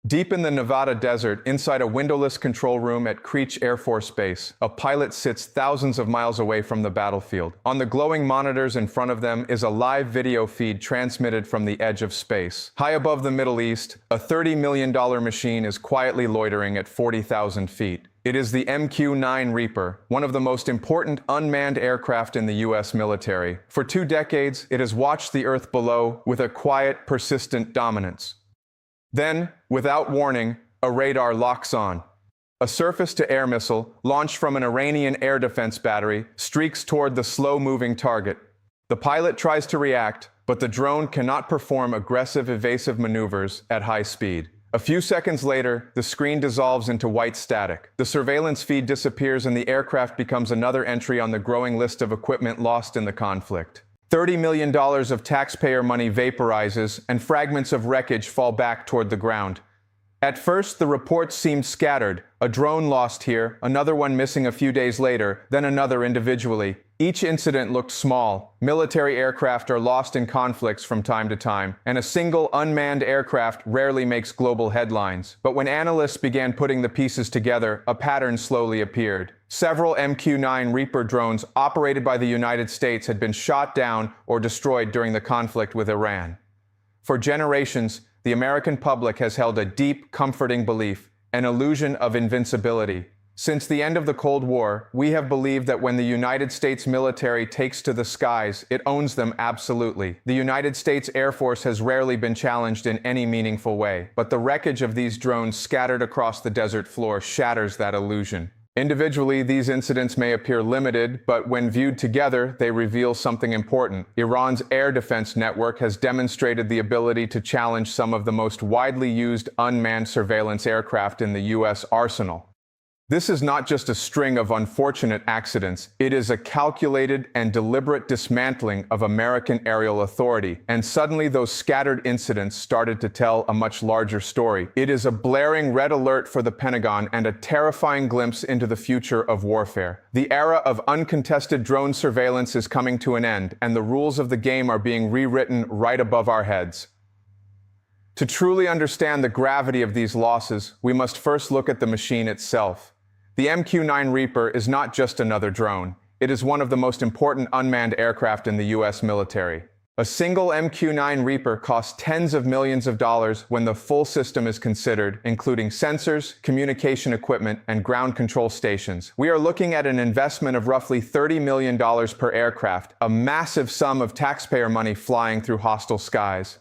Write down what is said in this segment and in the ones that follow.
Deep in the Nevada desert, inside a windowless control room at Creech Air Force Base, a pilot sits thousands of miles away from the battlefield. On the glowing monitors in front of them is a live video feed transmitted from the edge of space. High above the Middle East, a $30 million machine is quietly loitering at 40,000 feet. It is the MQ-9 Reaper, one of the most important unmanned aircraft in the U.S. military. For 2 decades, it has watched the Earth below with a quiet, persistent dominance. Then, without warning, a radar locks on. A surface-to-air missile, launched from an Iranian air defense battery, streaks toward the slow-moving target. The pilot tries to react, but the drone cannot perform aggressive evasive maneuvers at high speed. A few seconds later, the screen dissolves into white static. The surveillance feed disappears and the aircraft becomes another entry on the growing list of equipment lost in the conflict. $30 million of taxpayer money vaporizes, and fragments of wreckage fall back toward the ground. At first, the reports seemed scattered. A drone lost here, another one missing a few days later, then another individually. Each incident looked small. Military aircraft are lost in conflicts from time to time, and a single unmanned aircraft rarely makes global headlines. But when analysts began putting the pieces together, a pattern slowly appeared. Several MQ-9 Reaper drones operated by the United States had been shot down or destroyed during the conflict with Iran. For generations, the American public has held a deep, comforting belief, an illusion of invincibility. Since the end of the Cold War, we have believed that when the United States military takes to the skies, it owns them absolutely. The United States Air Force has rarely been challenged in any meaningful way, but the wreckage of these drones scattered across the desert floor shatters that illusion. Individually, these incidents may appear limited, but when viewed together, they reveal something important. Iran's air defense network has demonstrated the ability to challenge some of the most widely used unmanned surveillance aircraft in the U.S. arsenal. This is not just a string of unfortunate accidents, it is a calculated and deliberate dismantling of American aerial authority. And suddenly those scattered incidents started to tell a much larger story. It is a blaring red alert for the Pentagon and a terrifying glimpse into the future of warfare. The era of uncontested drone surveillance is coming to an end, and the rules of the game are being rewritten right above our heads. To truly understand the gravity of these losses, we must first look at the machine itself. The MQ-9 Reaper is not just another drone. It is one of the most important unmanned aircraft in the U.S. military. A single MQ-9 Reaper costs tens of millions of dollars when the full system is considered, including sensors, communication equipment, and ground control stations. We are looking at an investment of roughly $30 million per aircraft, a massive sum of taxpayer money flying through hostile skies.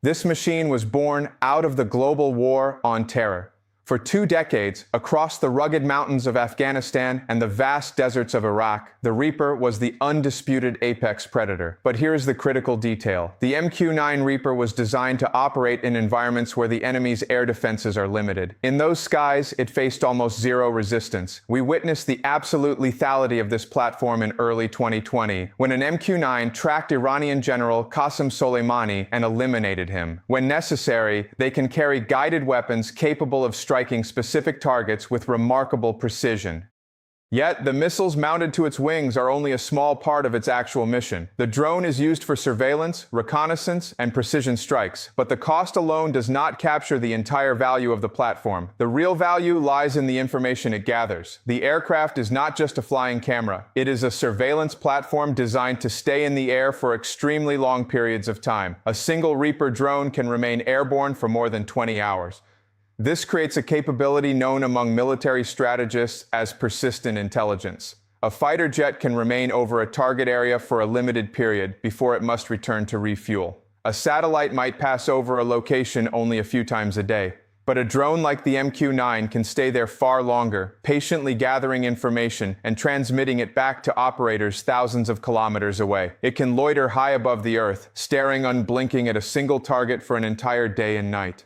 This machine was born out of the global war on terror. For 2 decades, across the rugged mountains of Afghanistan and the vast deserts of Iraq, the Reaper was the undisputed apex predator. But here's the critical detail. The MQ-9 Reaper was designed to operate in environments where the enemy's air defenses are limited. In those skies, it faced almost zero resistance. We witnessed the absolute lethality of this platform in early 2020, when an MQ-9 tracked Iranian General Qasem Soleimani and eliminated him. When necessary, they can carry guided weapons capable of striking specific targets with remarkable precision. Yet, the missiles mounted to its wings are only a small part of its actual mission. The drone is used for surveillance, reconnaissance, and precision strikes, but the cost alone does not capture the entire value of the platform. The real value lies in the information it gathers. The aircraft is not just a flying camera. It is a surveillance platform designed to stay in the air for extremely long periods of time. A single Reaper drone can remain airborne for more than 20 hours. This creates a capability known among military strategists as persistent intelligence. A fighter jet can remain over a target area for a limited period before it must return to refuel. A satellite might pass over a location only a few times a day. But a drone like the MQ-9 can stay there far longer, patiently gathering information and transmitting it back to operators thousands of kilometers away. It can loiter high above the Earth, staring unblinking at a single target for an entire day and night.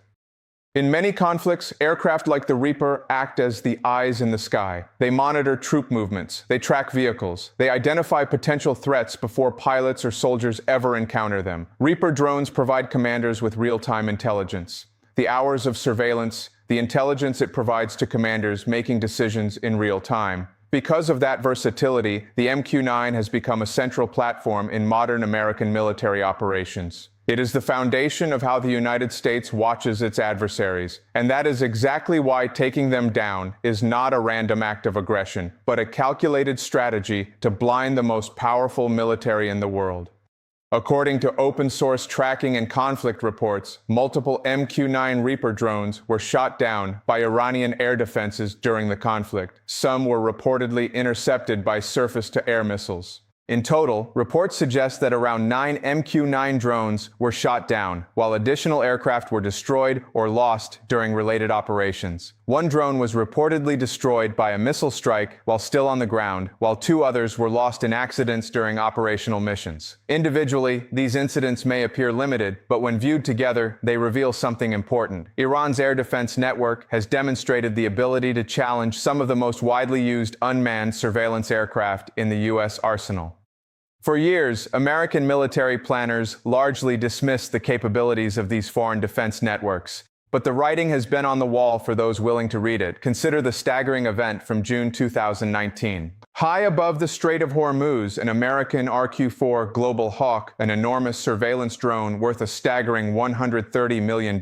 In many conflicts, aircraft like the Reaper act as the eyes in the sky. They monitor troop movements, they track vehicles, they identify potential threats before pilots or soldiers ever encounter them. Reaper drones provide commanders with real-time intelligence. The hours of surveillance, the intelligence it provides to commanders making decisions in real time. Because of that versatility, the MQ-9 has become a central platform in modern American military operations. It is the foundation of how the United States watches its adversaries, and that is exactly why taking them down is not a random act of aggression, but a calculated strategy to blind the most powerful military in the world. According to open-source tracking and conflict reports, multiple MQ-9 Reaper drones were shot down by Iranian air defenses during the conflict. Some were reportedly intercepted by surface-to-air missiles. In total, reports suggest that around 9 MQ-9 drones were shot down, while additional aircraft were destroyed or lost during related operations. One drone was reportedly destroyed by a missile strike while still on the ground, while 2 others were lost in accidents during operational missions. Individually, these incidents may appear limited, but when viewed together, they reveal something important. Iran's air defense network has demonstrated the ability to challenge some of the most widely used unmanned surveillance aircraft in the U.S. arsenal. For years, American military planners largely dismissed the capabilities of these foreign defense networks. But the writing has been on the wall for those willing to read it. Consider the staggering event from June 2019. High above the Strait of Hormuz, an American RQ-4 Global Hawk, an enormous surveillance drone worth a staggering $130 million,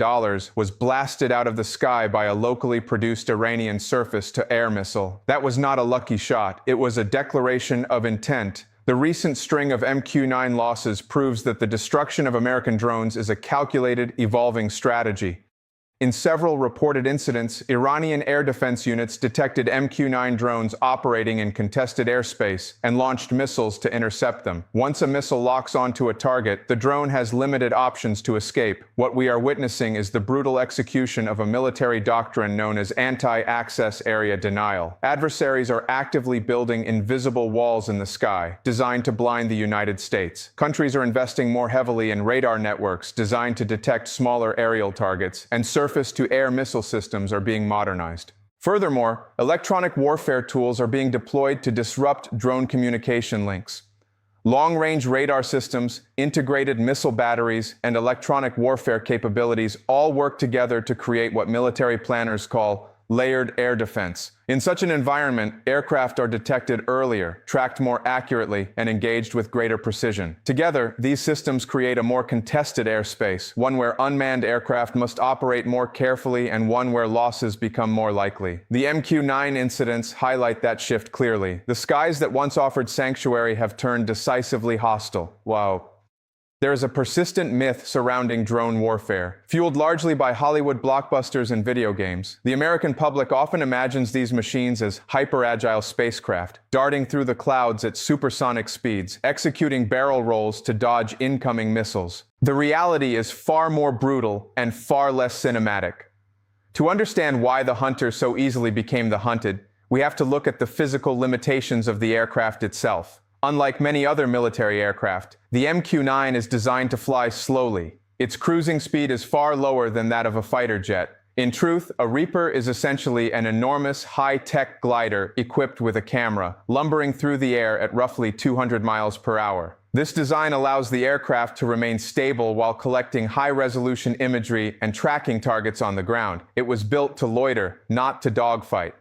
was blasted out of the sky by a locally produced Iranian surface-to-air missile. That was not a lucky shot. It was a declaration of intent. The recent string of MQ-9 losses proves that the destruction of American drones is a calculated, evolving strategy. In several reported incidents, Iranian air defense units detected MQ-9 drones operating in contested airspace and launched missiles to intercept them. Once a missile locks onto a target, the drone has limited options to escape. What we are witnessing is the brutal execution of a military doctrine known as anti-access area denial. Adversaries are actively building invisible walls in the sky, designed to blind the United States. Countries are investing more heavily in radar networks designed to detect smaller aerial targets, and surface-to-air missile systems are being modernized. Furthermore, electronic warfare tools are being deployed to disrupt drone communication links. Long-range radar systems, integrated missile batteries, and electronic warfare capabilities all work together to create what military planners call layered air defense. In such an environment, aircraft are detected earlier, tracked more accurately, and engaged with greater precision. Together, these systems create a more contested airspace, one where unmanned aircraft must operate more carefully and one where losses become more likely. The MQ-9 incidents highlight that shift clearly. The skies that once offered sanctuary have turned decisively hostile. Wow. There is a persistent myth surrounding drone warfare. Fueled largely by Hollywood blockbusters and video games, the American public often imagines these machines as hyper-agile spacecraft, darting through the clouds at supersonic speeds, executing barrel rolls to dodge incoming missiles. The reality is far more brutal and far less cinematic. To understand why the hunter so easily became the hunted, we have to look at the physical limitations of the aircraft itself. Unlike many other military aircraft, the MQ-9 is designed to fly slowly. Its cruising speed is far lower than that of a fighter jet. In truth, a Reaper is essentially an enormous high-tech glider equipped with a camera, lumbering through the air at roughly 200 miles per hour. This design allows the aircraft to remain stable while collecting high-resolution imagery and tracking targets on the ground. It was built to loiter, not to dogfight.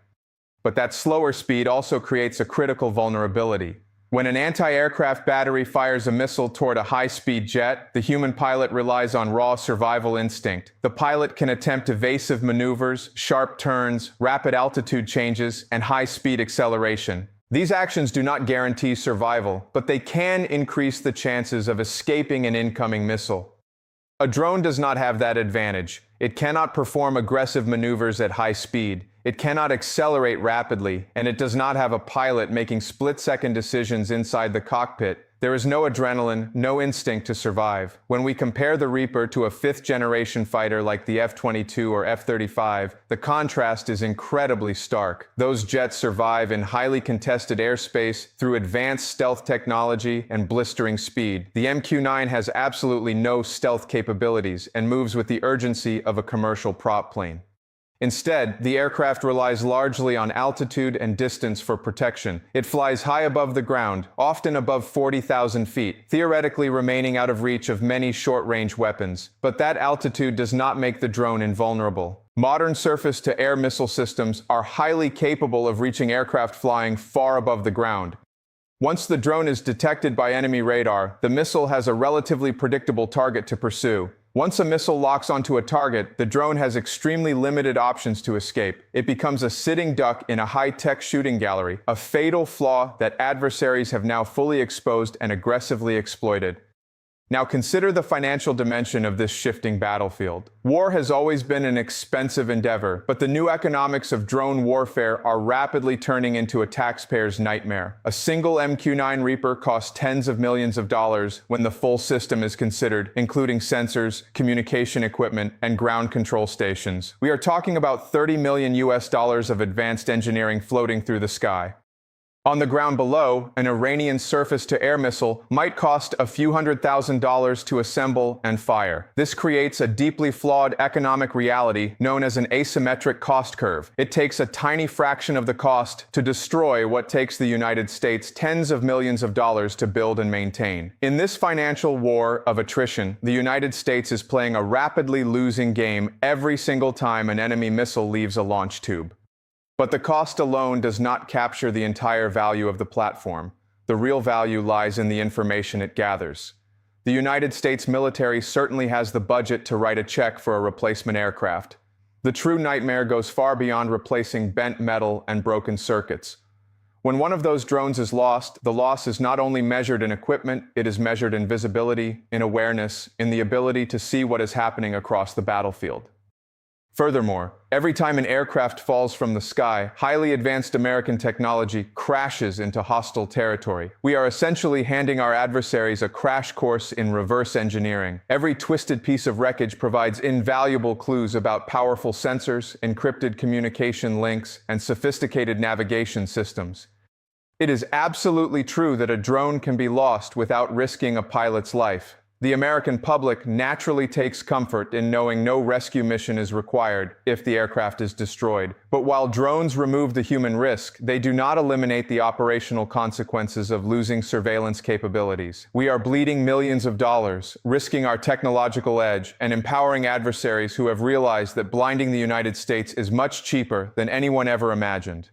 But that slower speed also creates a critical vulnerability. When an anti-aircraft battery fires a missile toward a high-speed jet, the human pilot relies on raw survival instinct. The pilot can attempt evasive maneuvers, sharp turns, rapid altitude changes, and high-speed acceleration. These actions do not guarantee survival, but they can increase the chances of escaping an incoming missile. A drone does not have that advantage. It cannot perform aggressive maneuvers at high speed. It cannot accelerate rapidly, and it does not have a pilot making split-second decisions inside the cockpit. There is no adrenaline, no instinct to survive. When we compare the Reaper to a fifth-generation fighter like the F-22 or F-35, the contrast is incredibly stark. Those jets survive in highly contested airspace through advanced stealth technology and blistering speed. The MQ-9 has absolutely no stealth capabilities and moves with the urgency of a commercial prop plane. Instead, the aircraft relies largely on altitude and distance for protection. It flies high above the ground, often above 40,000 feet, theoretically remaining out of reach of many short-range weapons. But that altitude does not make the drone invulnerable. Modern surface-to-air missile systems are highly capable of reaching aircraft flying far above the ground. Once the drone is detected by enemy radar, the missile has a relatively predictable target to pursue. Once a missile locks onto a target, the drone has extremely limited options to escape. It becomes a sitting duck in a high-tech shooting gallery, a fatal flaw that adversaries have now fully exposed and aggressively exploited. Now consider the financial dimension of this shifting battlefield. War has always been an expensive endeavor, but the new economics of drone warfare are rapidly turning into a taxpayer's nightmare. A single MQ-9 Reaper costs tens of millions of dollars when the full system is considered, including sensors, communication equipment, and ground control stations. We are talking about $30 million of advanced engineering floating through the sky. On the ground below, an Iranian surface-to-air missile might cost a few $100,000 to assemble and fire. This creates a deeply flawed economic reality known as an asymmetric cost curve. It takes a tiny fraction of the cost to destroy what takes the United States tens of millions of dollars to build and maintain. In this financial war of attrition, the United States is playing a rapidly losing game every single time an enemy missile leaves a launch tube. But the cost alone does not capture the entire value of the platform. The real value lies in the information it gathers. The United States military certainly has the budget to write a check for a replacement aircraft. The true nightmare goes far beyond replacing bent metal and broken circuits. When one of those drones is lost, the loss is not only measured in equipment, it is measured in visibility, in awareness, in the ability to see what is happening across the battlefield. Furthermore, every time an aircraft falls from the sky, highly advanced American technology crashes into hostile territory. We are essentially handing our adversaries a crash course in reverse engineering. Every twisted piece of wreckage provides invaluable clues about powerful sensors, encrypted communication links, and sophisticated navigation systems. It is absolutely true that a drone can be lost without risking a pilot's life. The American public naturally takes comfort in knowing no rescue mission is required if the aircraft is destroyed. But while drones remove the human risk, they do not eliminate the operational consequences of losing surveillance capabilities. We are bleeding millions of dollars, risking our technological edge, and empowering adversaries who have realized that blinding the United States is much cheaper than anyone ever imagined.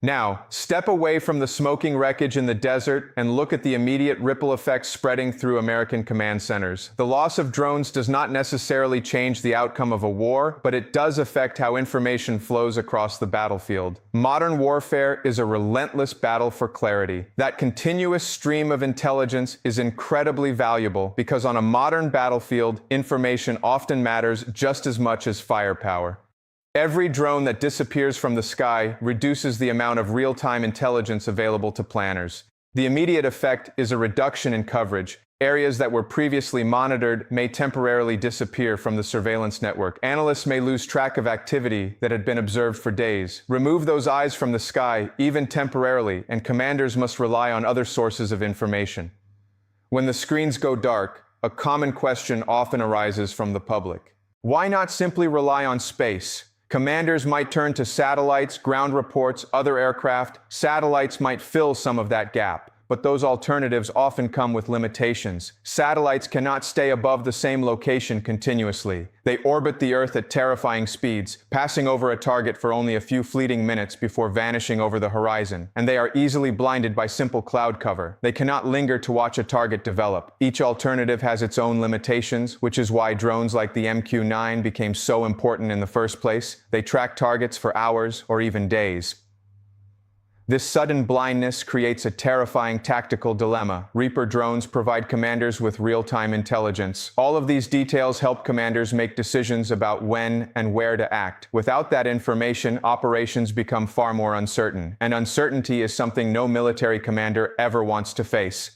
Now, step away from the smoking wreckage in the desert and look at the immediate ripple effects spreading through American command centers. The loss of drones does not necessarily change the outcome of a war, but it does affect how information flows across the battlefield. Modern warfare is a relentless battle for clarity. That continuous stream of intelligence is incredibly valuable because on a modern battlefield, information often matters just as much as firepower. Every drone that disappears from the sky reduces the amount of real-time intelligence available to planners. The immediate effect is a reduction in coverage. Areas that were previously monitored may temporarily disappear from the surveillance network. Analysts may lose track of activity that had been observed for days. Remove those eyes from the sky, even temporarily, and commanders must rely on other sources of information. When the screens go dark, a common question often arises from the public. Why not simply rely on space? Commanders might turn to satellites, ground reports, other aircraft. Satellites might fill some of that gap, but those alternatives often come with limitations. Satellites cannot stay above the same location continuously. They orbit the Earth at terrifying speeds, passing over a target for only a few fleeting minutes before vanishing over the horizon, and they are easily blinded by simple cloud cover. They cannot linger to watch a target develop. Each alternative has its own limitations, which is why drones like the MQ-9 became so important in the first place. They track targets for hours or even days. This sudden blindness creates a terrifying tactical dilemma. Reaper drones provide commanders with real-time intelligence. All of these details help commanders make decisions about when and where to act. Without that information, operations become far more uncertain, and uncertainty is something no military commander ever wants to face.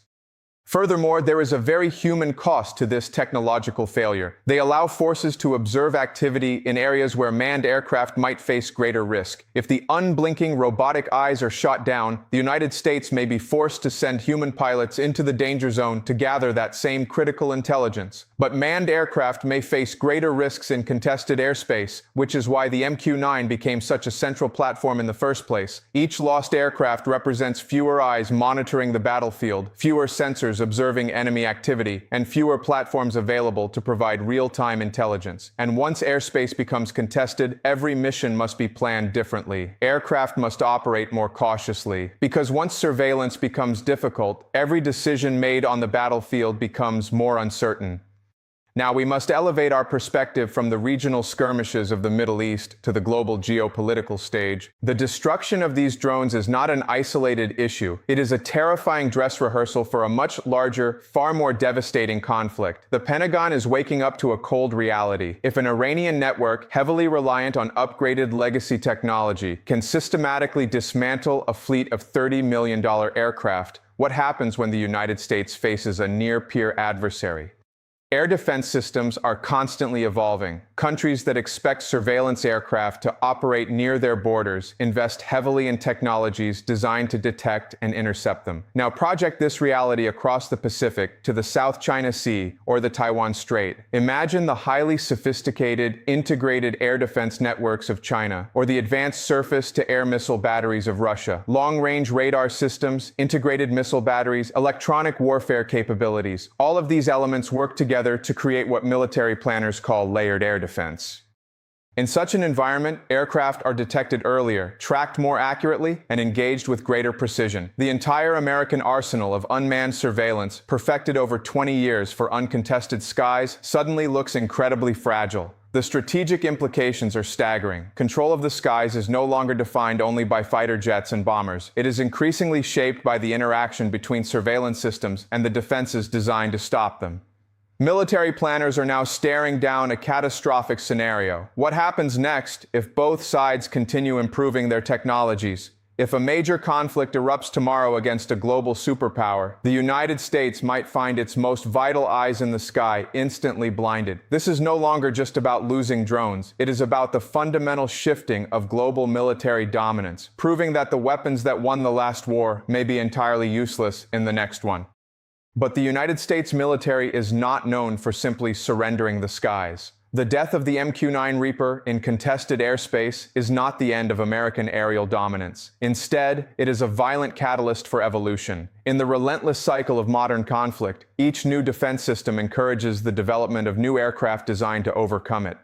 Furthermore, there is a very human cost to this technological failure. They allow forces to observe activity in areas where manned aircraft might face greater risk. If the unblinking robotic eyes are shot down, the United States may be forced to send human pilots into the danger zone to gather that same critical intelligence. But manned aircraft may face greater risks in contested airspace, which is why the MQ-9 became such a central platform in the first place. Each lost aircraft represents fewer eyes monitoring the battlefield, fewer sensors sensors observing enemy activity, and fewer platforms available to provide real-time intelligence. And once airspace becomes contested, every mission must be planned differently. Aircraft must operate more cautiously. Because once surveillance becomes difficult, every decision made on the battlefield becomes more uncertain. Now, we must elevate our perspective from the regional skirmishes of the Middle East to the global geopolitical stage. The destruction of these drones is not an isolated issue. It is a terrifying dress rehearsal for a much larger, far more devastating conflict. The Pentagon is waking up to a cold reality. If an Iranian network, heavily reliant on upgraded legacy technology, can systematically dismantle a fleet of $30 million aircraft, what happens when the United States faces a near-peer adversary? Air defense systems are constantly evolving. Countries that expect surveillance aircraft to operate near their borders invest heavily in technologies designed to detect and intercept them. Now project this reality across the Pacific to the South China Sea or the Taiwan Strait. Imagine the highly sophisticated, integrated air defense networks of China, or the advanced surface-to-air missile batteries of Russia. Long-range radar systems, integrated missile batteries, electronic warfare capabilities. All of these elements work together to create what military planners call layered air defense. In such an environment, aircraft are detected earlier, tracked more accurately, and engaged with greater precision. The entire American arsenal of unmanned surveillance, perfected over 20 years for uncontested skies, suddenly looks incredibly fragile. The strategic implications are staggering. Control of the skies is no longer defined only by fighter jets and bombers. It is increasingly shaped by the interaction between surveillance systems and the defenses designed to stop them. Military planners are now staring down a catastrophic scenario. What happens next if both sides continue improving their technologies? If a major conflict erupts tomorrow against a global superpower, the United States might find its most vital eyes in the sky instantly blinded. This is no longer just about losing drones. It is about the fundamental shifting of global military dominance, proving that the weapons that won the last war may be entirely useless in the next one. But the United States military is not known for simply surrendering the skies. The death of the MQ-9 Reaper in contested airspace is not the end of American aerial dominance. Instead, it is a violent catalyst for evolution. In the relentless cycle of modern conflict, each new defense system encourages the development of new aircraft designed to overcome it.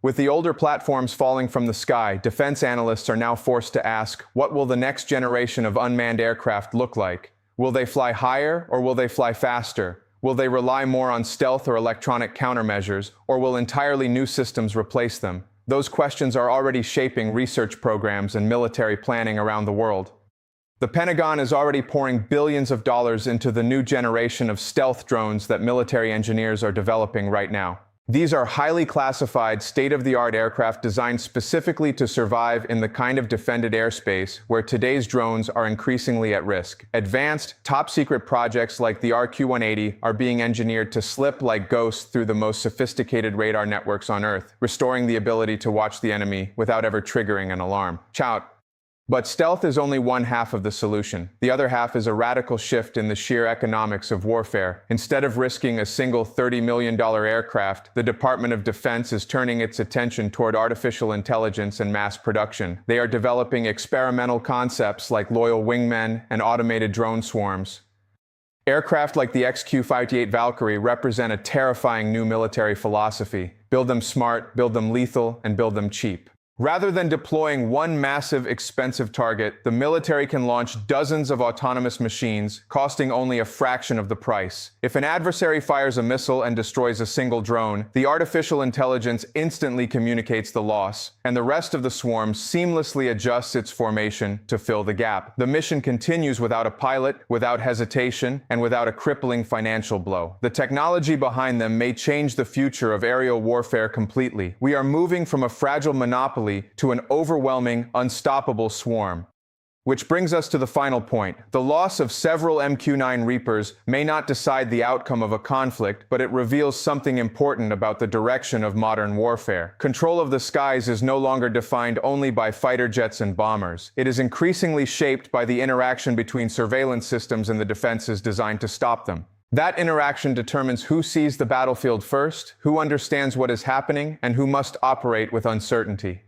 With the older platforms falling from the sky, defense analysts are now forced to ask, what will the next generation of unmanned aircraft look like? Will they fly higher or will they fly faster? Will they rely more on stealth or electronic countermeasures, or will entirely new systems replace them? Those questions are already shaping research programs and military planning around the world. The Pentagon is already pouring billions of dollars into the new generation of stealth drones that military engineers are developing right now. These are highly classified, state-of-the-art aircraft designed specifically to survive in the kind of defended airspace where today's drones are increasingly at risk. Advanced, top-secret projects like the RQ-180 are being engineered to slip like ghosts through the most sophisticated radar networks on Earth, restoring the ability to watch the enemy without ever triggering an alarm. Chout. But stealth is only one half of the solution. The other half is a radical shift in the sheer economics of warfare. Instead of risking a single $30 million aircraft, the Department of Defense is turning its attention toward artificial intelligence and mass production. They are developing experimental concepts like loyal wingmen and automated drone swarms. Aircraft like the XQ-58 Valkyrie represent a terrifying new military philosophy. Build them smart, build them lethal, and build them cheap. Rather than deploying one massive, expensive target, the military can launch dozens of autonomous machines, costing only a fraction of the price. If an adversary fires a missile and destroys a single drone, the artificial intelligence instantly communicates the loss, and the rest of the swarm seamlessly adjusts its formation to fill the gap. The mission continues without a pilot, without hesitation, and without a crippling financial blow. The technology behind them may change the future of aerial warfare completely. We are moving from a fragile monopoly to an overwhelming, unstoppable swarm. Which brings us to the final point. The loss of several MQ-9 Reapers may not decide the outcome of a conflict, but it reveals something important about the direction of modern warfare. Control of the skies is no longer defined only by fighter jets and bombers. It is increasingly shaped by the interaction between surveillance systems and the defenses designed to stop them. That interaction determines who sees the battlefield first, who understands what is happening, and who must operate with uncertainty.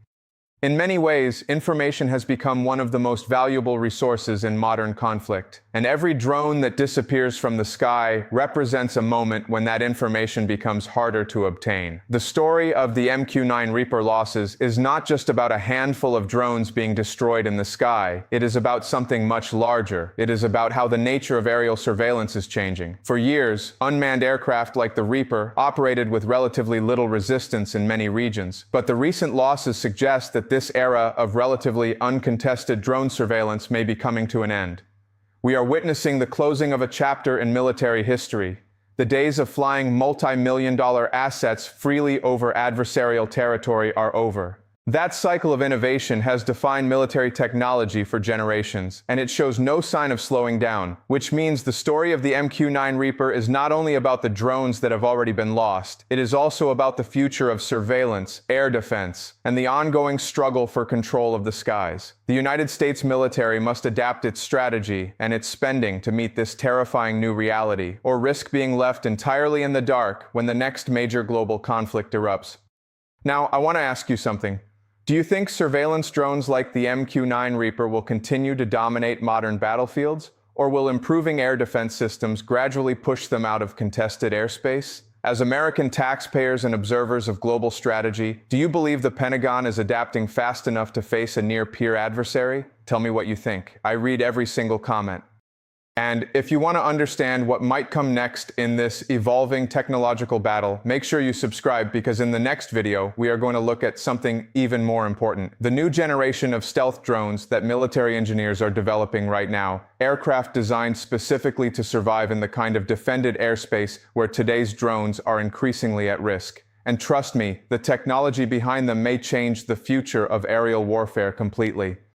In many ways, information has become one of the most valuable resources in modern conflict, and every drone that disappears from the sky represents a moment when that information becomes harder to obtain. The story of the MQ-9 Reaper losses is not just about a handful of drones being destroyed in the sky. It is about something much larger. It is about how the nature of aerial surveillance is changing. For years, unmanned aircraft like the Reaper operated with relatively little resistance in many regions, but the recent losses suggest that this era of relatively uncontested drone surveillance may be coming to an end. We are witnessing the closing of a chapter in military history. The days of flying multi-million-dollar assets freely over adversarial territory are over. That cycle of innovation has defined military technology for generations, and it shows no sign of slowing down, which means the story of the MQ-9 Reaper is not only about the drones that have already been lost, it is also about the future of surveillance, air defense, and the ongoing struggle for control of the skies. The United States military must adapt its strategy and its spending to meet this terrifying new reality, or risk being left entirely in the dark when the next major global conflict erupts. Now, I want to ask you something. Do you think surveillance drones like the MQ-9 Reaper will continue to dominate modern battlefields, or will improving air defense systems gradually push them out of contested airspace? As American taxpayers and observers of global strategy, do you believe the Pentagon is adapting fast enough to face a near-peer adversary? Tell me what you think. I read every single comment. And if you want to understand what might come next in this evolving technological battle, make sure you subscribe, because in the next video, we are going to look at something even more important. The new generation of stealth drones that military engineers are developing right now, aircraft designed specifically to survive in the kind of defended airspace where today's drones are increasingly at risk. And trust me, the technology behind them may change the future of aerial warfare completely.